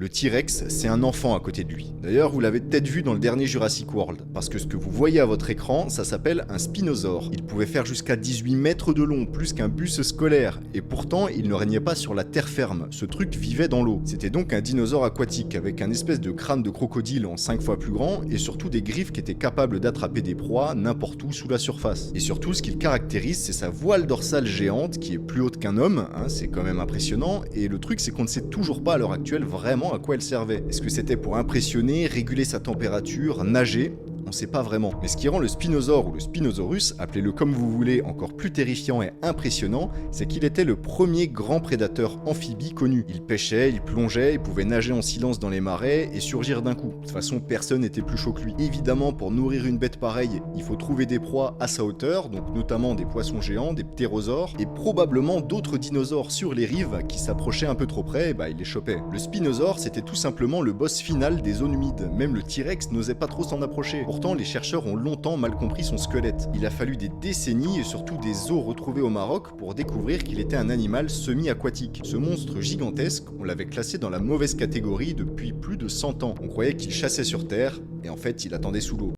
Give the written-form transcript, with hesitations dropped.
Le T-Rex, c'est un enfant à côté de lui. D'ailleurs, vous l'avez peut-être vu dans le dernier Jurassic World, parce que ce que vous voyez à votre écran, ça s'appelle un spinosaure. Il pouvait faire jusqu'à 18 mètres de long, plus qu'un bus scolaire, et pourtant, il ne régnait pas sur la terre ferme. Ce truc vivait dans l'eau. C'était donc un dinosaure aquatique, avec un espèce de crâne de crocodile en 5 fois plus grand, et surtout des griffes qui étaient capables d'attraper des proies n'importe où sous la surface. Et surtout, ce qui le caractérise, c'est sa voile dorsale géante, qui est plus haute qu'un homme, c'est quand même impressionnant, et le truc, c'est qu'on ne sait toujours pas à l'heure actuelle vraiment à quoi elle servait. Est-ce que c'était pour impressionner, réguler sa température, nager? On sait pas vraiment. Mais ce qui rend le spinosaure ou le spinosaurus, appelez-le comme vous voulez, encore plus terrifiant et impressionnant, c'est qu'il était le premier grand prédateur amphibie connu. Il pêchait, il plongeait, il pouvait nager en silence dans les marais et surgir d'un coup. De toute façon, personne n'était plus chaud que lui. Évidemment, pour nourrir une bête pareille, il faut trouver des proies à sa hauteur, donc notamment des poissons géants, des ptérosaures, et probablement d'autres dinosaures sur les rives qui s'approchaient un peu trop près, il les chopait. Le spinosaure, c'était tout simplement le boss final des zones humides. Même le T-Rex n'osait pas trop s'en approcher. Pourtant, les chercheurs ont longtemps mal compris son squelette. Il a fallu des décennies et surtout des os retrouvés au Maroc pour découvrir qu'il était un animal semi-aquatique. Ce monstre gigantesque, on l'avait classé dans la mauvaise catégorie depuis plus de 100 ans. On croyait qu'il chassait sur Terre, et en fait, il attendait sous l'eau.